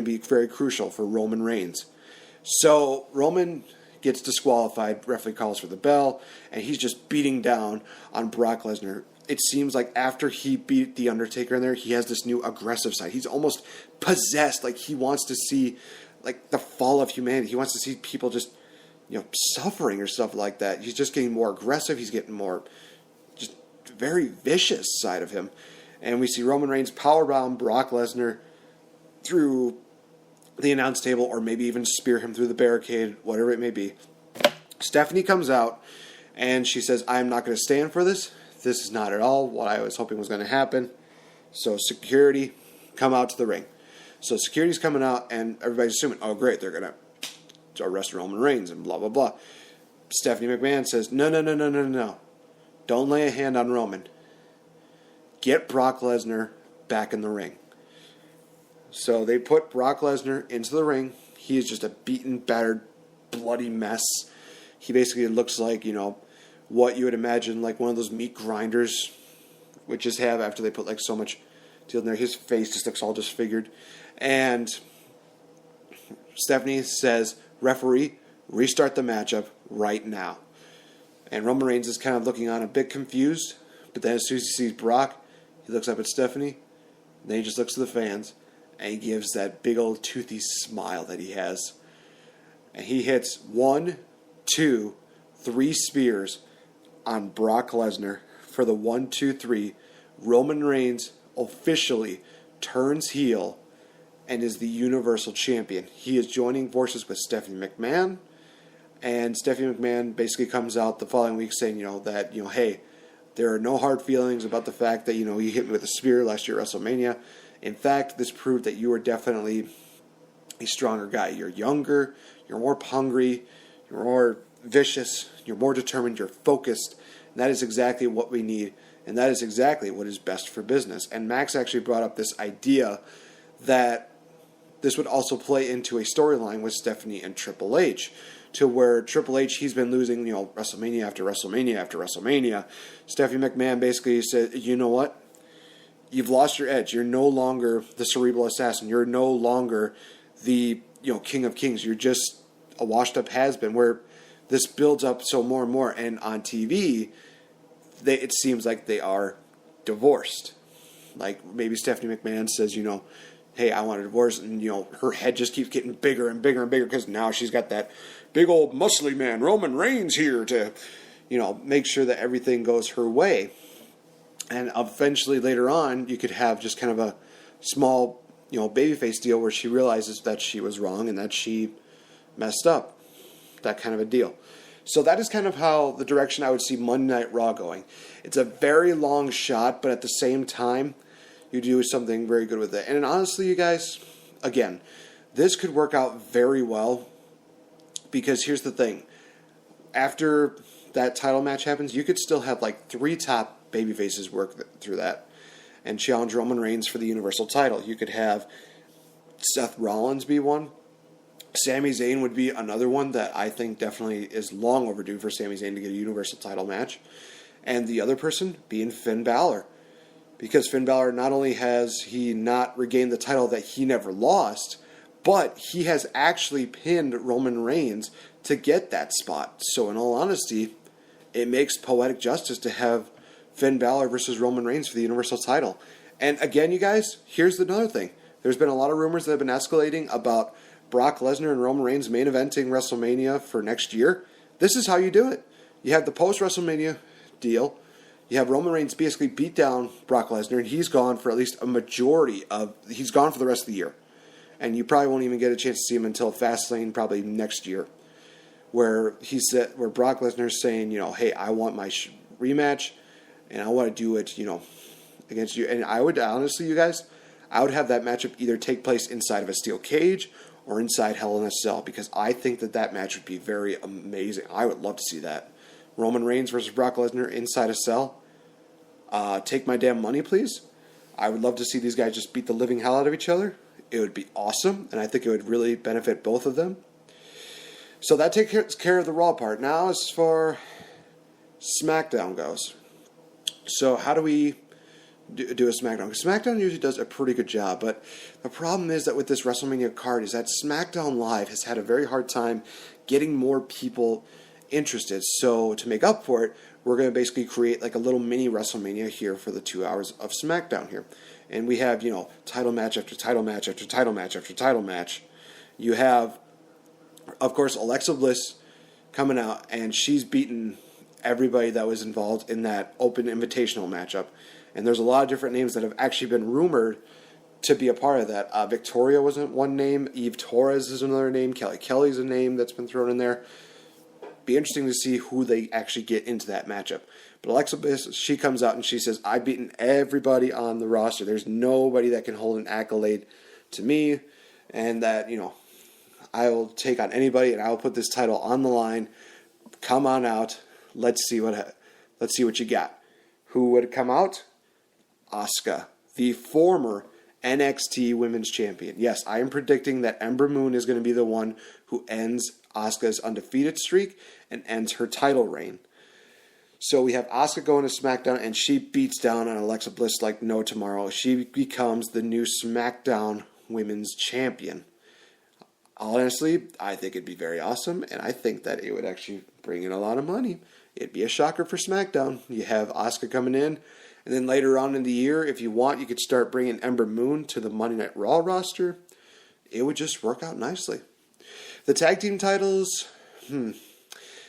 to be very crucial for Roman Reigns. So Roman gets disqualified, referee calls for the bell, and he's just beating down on Brock Lesnar. It seems like after he beat The Undertaker in there, he has this new aggressive side. He's almost possessed, like he wants to see like the fall of humanity. He wants to see people just, suffering or stuff like that. He's just getting more aggressive. He's getting more just very vicious side of him. And we see Roman Reigns powerbomb Brock Lesnar through the announce table, or maybe even spear him through the barricade, whatever it may be. Stephanie comes out and she says, I'm not going to stand for this. This is not at all what I was hoping was going to happen. So security, come out to the ring. So security's coming out and everybody's assuming, oh great, they're going to arrest Roman Reigns and blah, blah, blah. Stephanie McMahon says, no. Don't lay a hand on Roman. Get Brock Lesnar back in the ring. So they put Brock Lesnar into the ring. He is just a beaten, battered, bloody mess. He basically looks like, what you would imagine like one of those meat grinders would just have after they put like so much deal in there. His face just looks all disfigured. And Stephanie says, referee, restart the matchup right now. And Roman Reigns is kind of looking on a bit confused. But then as soon as he sees Brock, he looks up at Stephanie. And then he just looks to the fans. And he gives that big old toothy smile that he has. And he hits 1, 2, 3 spears on Brock Lesnar for the 1, 2, 3. Roman Reigns officially turns heel and is the Universal Champion. He is joining forces with Stephanie McMahon. And Stephanie McMahon basically comes out the following week saying, that, hey, there are no hard feelings about the fact that, you hit me with a spear last year at WrestleMania. In fact, this proved that you are definitely a stronger guy. You're younger, you're more hungry, you're more vicious, you're more determined, you're focused. And that is exactly what we need, and that is exactly what is best for business. And Max actually brought up this idea that this would also play into a storyline with Stephanie and Triple H, to where Triple H, he's been losing, WrestleMania after WrestleMania after WrestleMania. Stephanie McMahon basically said, you know what? You've lost your edge. You're no longer the cerebral assassin. You're no longer the King of Kings. You're just a washed-up has-been, where this builds up so more and more. And on TV, it seems like they are divorced. Like maybe Stephanie McMahon says, hey, I want a divorce. And, her head just keeps getting bigger and bigger and bigger because now she's got that big old muscly man, Roman Reigns, here to, make sure that everything goes her way. And eventually later on, you could have just kind of a small, babyface deal where she realizes that she was wrong and that she messed up. That kind of a deal. So that is kind of how the direction I would see Monday Night Raw going. It's a very long shot, but at the same time, you do something very good with it. And honestly, you guys, again, this could work out very well because here's the thing. After that title match happens, you could still have like 3 top babyfaces work through that and challenge Roman Reigns for the Universal title. You could have Seth Rollins be one. Sami Zayn would be another one that I think definitely is long overdue for Sami Zayn to get a Universal title match. And the other person being Finn Balor. Because Finn Balor, not only has he not regained the title that he never lost, but he has actually pinned Roman Reigns to get that spot. So in all honesty, it makes poetic justice to have Finn Balor versus Roman Reigns for the Universal title. And again, you guys, here's another thing. There's been a lot of rumors that have been escalating about Brock Lesnar and Roman Reigns main eventing WrestleMania for next year. This is how you do it. You have the post-WrestleMania deal. You have Roman Reigns basically beat down Brock Lesnar, and he's gone for at least a majority of... He's gone for the rest of the year. And you probably won't even get a chance to see him until Fastlane probably next year. Where Brock Lesnar's saying, hey, I want my rematch, and I want to do it, against you. And I would, honestly, you guys, I would have that matchup either take place inside of a steel cage or inside Hell in a Cell, because I think that match would be very amazing. I would love to see that. Roman Reigns versus Brock Lesnar inside a cell. Take my damn money, please. I would love to see these guys just beat the living hell out of each other. It would be awesome, and I think it would really benefit both of them. So that takes care of the Raw part. Now as far SmackDown goes. So how do we do a SmackDown. SmackDown usually does a pretty good job, but the problem is that with this WrestleMania card is that SmackDown Live has had a very hard time getting more people interested. So to make up for it, we're going to basically create like a little mini WrestleMania here for the 2 hours of SmackDown here. And we have, title match after title match after title match after title match. You have, of course, Alexa Bliss coming out, and she's beaten everybody that was involved in that open invitational matchup. And there's a lot of different names that have actually been rumored to be a part of that. Victoria wasn't one name. Eve Torres is another name. Kelly's a name that's been thrown in there. Be interesting to see who they actually get into that matchup. But Alexa Bliss, she comes out and she says, I've beaten everybody on the roster. There's nobody that can hold an accolade to me. And that, I will take on anybody and I will put this title on the line. Come on out. Let's see what you got. Who would come out? Asuka, the former NXT Women's Champion. Yes, I am predicting that Ember Moon is going to be the one who ends Asuka's undefeated streak and ends her title reign. So we have Asuka going to SmackDown, and she beats down on Alexa Bliss like no tomorrow. She becomes the new SmackDown Women's Champion. Honestly, I think it'd be very awesome, and I think that it would actually bring in a lot of money. It'd be a shocker for SmackDown. You have Asuka coming in, and then later on in the year, if you want, you could start bringing Ember Moon to the Monday Night Raw roster. It would just work out nicely. The tag team titles,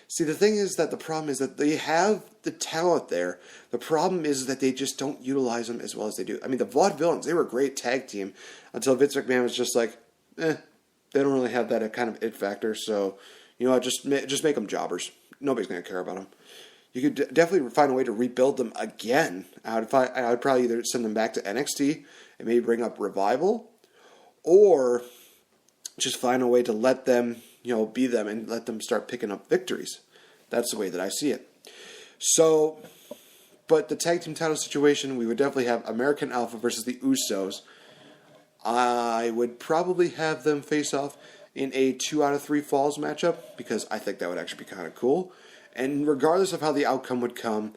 See, the thing is that the problem is that they have the talent there. The problem is that they just don't utilize them as well as they do. I mean, the Vaudevillains, they were a great tag team until Vince McMahon was just like, they don't really have that kind of it factor. So, just make them jobbers. Nobody's going to care about them. You could definitely find a way to rebuild them again. I would probably either send them back to NXT and maybe bring up Revival, or just find a way to let them, be them and let them start picking up victories. That's the way that I see it. So, but the tag team title situation, we would definitely have American Alpha versus the Usos. I would probably have them face off in a 2 out of 3 falls matchup because I think that would actually be kind of cool. And regardless of how the outcome would come,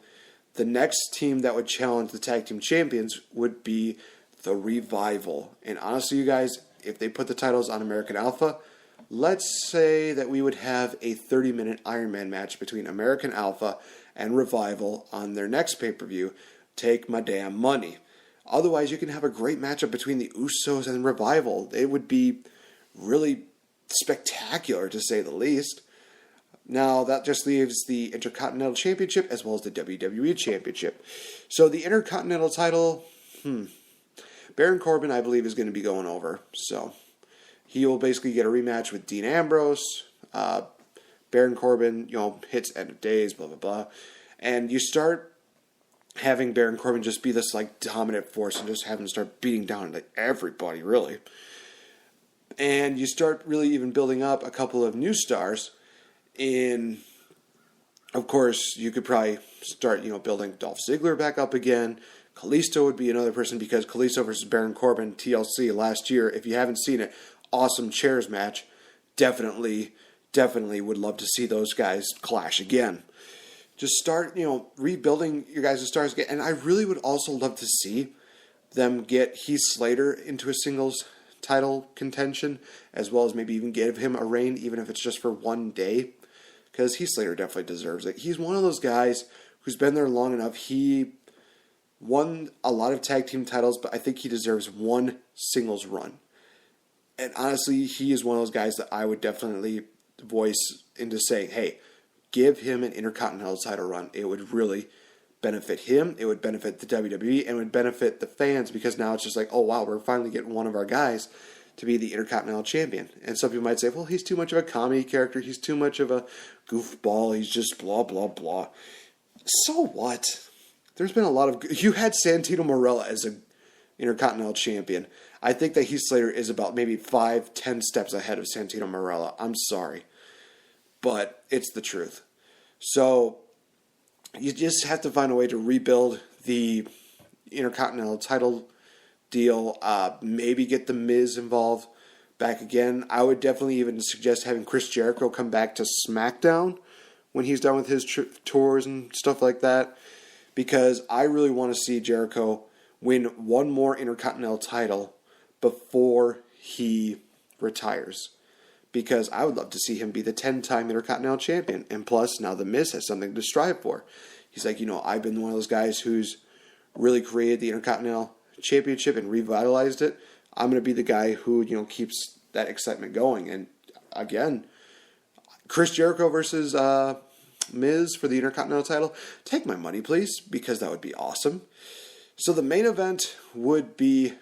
the next team that would challenge the tag team champions would be the Revival. And honestly, you guys, if they put the titles on American Alpha, let's say that we would have a 30-minute Iron Man match between American Alpha and Revival on their next pay-per-view. Take my damn money. Otherwise, you can have a great matchup between the Usos and Revival. It would be really spectacular, to say the least. Now, that just leaves the Intercontinental Championship as well as the WWE Championship. So the Intercontinental title, Baron Corbin, I believe, is going to be going over. So he will basically get a rematch with Dean Ambrose. Baron Corbin, hits End of Days, blah, blah, blah. And you start having Baron Corbin just be this, dominant force and just have him start beating down everybody, really. And you start really even building up a couple of new stars. Of course, you could probably start, building Dolph Ziggler back up again. Kalisto would be another person because Kalisto versus Baron Corbin, TLC last year, if you haven't seen it, awesome chairs match. Definitely would love to see those guys clash again. Just start, rebuilding your guys' stars again. And I really would also love to see them get Heath Slater into a singles title contention, as well as maybe even give him a reign, even if it's just for one day. Because Heath Slater definitely deserves it. He's one of those guys who's been there long enough. He won a lot of tag team titles, but I think he deserves one singles run. And honestly, he is one of those guys that I would definitely voice into saying, hey, give him an Intercontinental title run. It would really benefit him. It would benefit the WWE, and it would benefit the fans, because now it's just like, oh wow, we're finally getting one of our guys to be the Intercontinental Champion. And some people might say, well, he's too much of a comedy character. He's too much of a goofball. He's just blah, blah, blah. So what? There's been a lot of... You had Santino Marella as an Intercontinental Champion. I think that Heath Slater is about maybe 5-10 steps ahead of Santino Marella. I'm sorry. But it's the truth. So you just have to find a way to rebuild the Intercontinental title deal. Maybe get The Miz involved back again. I would definitely even suggest having Chris Jericho come back to SmackDown when he's done with his tours and stuff like that, because I really want to see Jericho win one more Intercontinental title before he retires. Because I would love to see him be the 10-time Intercontinental Champion. And plus, now The Miz has something to strive for. He's like, I've been one of those guys who's really created the Intercontinental Championship and revitalized it. I'm going to be the guy who, keeps that excitement going. And again, Chris Jericho versus Miz for the Intercontinental title. Take my money, please, because that would be awesome. So the main event would be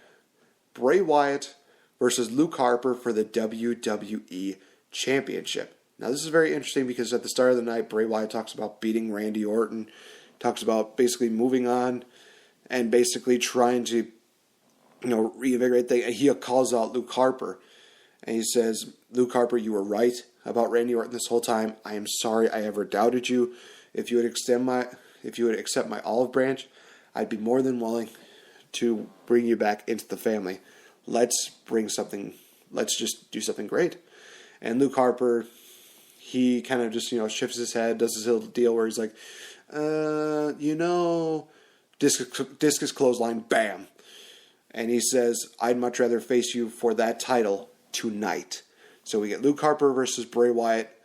Bray Wyatt versus Luke Harper for the WWE Championship. Now, this is very interesting because at the start of the night, Bray Wyatt talks about beating Randy Orton, talks about basically moving on and basically trying to, reinvigorate things. He calls out Luke Harper, and he says, Luke Harper, you were right about Randy Orton this whole time. I am sorry I ever doubted you. If you would accept my olive branch, I'd be more than willing to bring you back into the family. Let's just do something great. And Luke Harper, he kind of just, shifts his head, does his little deal where he's like, discus clothesline, bam. And he says, I'd much rather face you for that title tonight. So we get Luke Harper versus Bray Wyatt.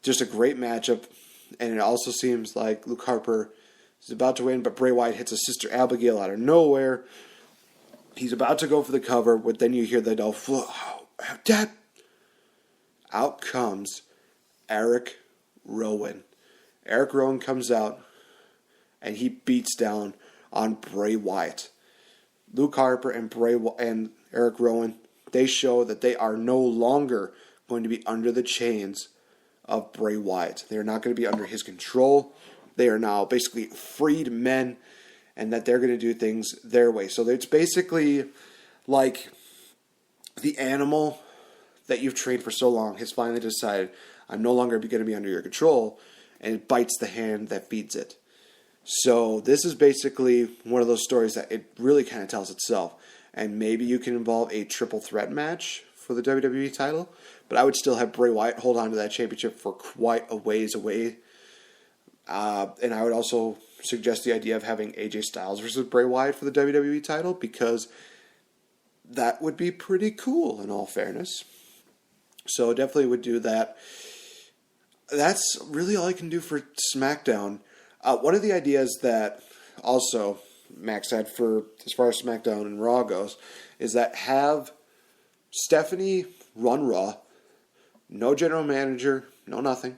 Just a great matchup. And it also seems like Luke Harper is about to win, but Bray Wyatt hits his sister Abigail out of nowhere. He's about to go for the cover, but then you hear the Dad. Out comes Eric Rowan. Eric Rowan comes out, and he beats down on Bray Wyatt. Luke Harper and Eric Rowan, they show that they are no longer going to be under the chains of Bray Wyatt. They are not going to be under his control. They are now basically freed men, and that they're going to do things their way. So it's basically like the animal that you've trained for so long has finally decided, I'm no longer going to be under your control, and it bites the hand that feeds it. So this is basically one of those stories that it really kind of tells itself. And maybe you can involve a triple threat match for the WWE title, but I would still have Bray Wyatt hold on to that championship for quite a ways away. And I would also suggest the idea of having AJ Styles versus Bray Wyatt for the WWE title, because that would be pretty cool in all fairness. So definitely would do that. That's really all I can do for SmackDown. One of the ideas that also Max had for as far as SmackDown and Raw goes is that have Stephanie run Raw, no general manager, no nothing,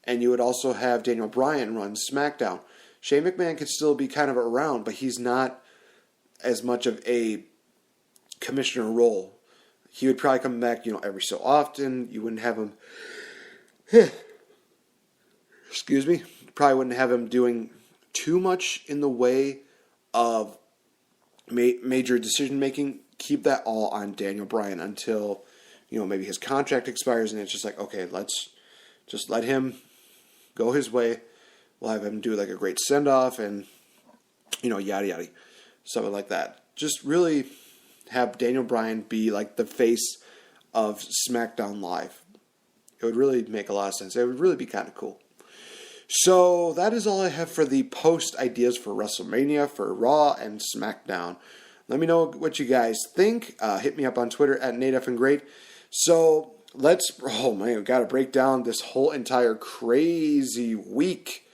and you would also have Daniel Bryan run SmackDown. Shane McMahon could still be kind of around, but he's not as much of a commissioner role. He would probably come back, every so often. You wouldn't have him... Excuse me. Probably wouldn't have him doing too much in the way of major decision-making. Keep that all on Daniel Bryan until, maybe his contract expires and it's just like, okay, let's just let him go his way. We'll have him do like a great send-off and, yada yada. Something like that. Just really have Daniel Bryan be like the face of SmackDown Live. It would really make a lot of sense. It would really be kind of cool. So that is all I have for the post ideas for WrestleMania, for Raw and SmackDown. Let me know what you guys think. Hit me up on Twitter at NateFandGreat. So we got to break down this whole entire crazy week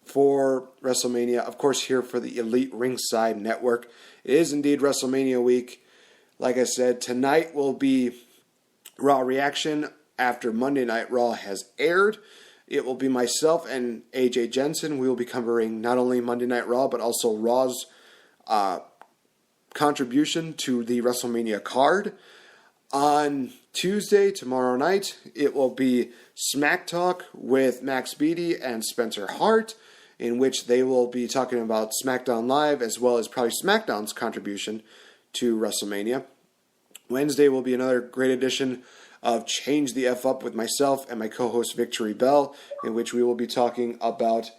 for WrestleMania. Of course, here for the Elite Ringside Network. It is indeed WrestleMania week. Like I said, tonight will be Raw Reaction after Monday Night Raw has aired. It will be myself and AJ Jensen. We will be covering not only Monday Night Raw, but also Raw's contribution to the WrestleMania card. On Tuesday, tomorrow night, it will be Smack Talk with Max Beatty and Spencer Hart, in which they will be talking about SmackDown Live, as well as probably SmackDown's contribution to WrestleMania. Wednesday will be another great edition of Change the F Up with myself and my co-host Victory Bell, in which we will be talking about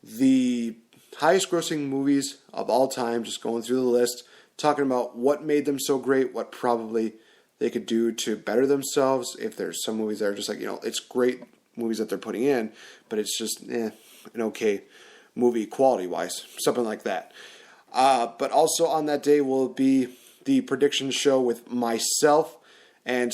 the highest grossing movies of all time, just going through the list, talking about what made them so great, what probably they could do to better themselves. If there's some movies that are just like, it's great movies that they're putting in, but it's just an okay movie quality-wise, something like that. But also on that day will be the prediction show with myself and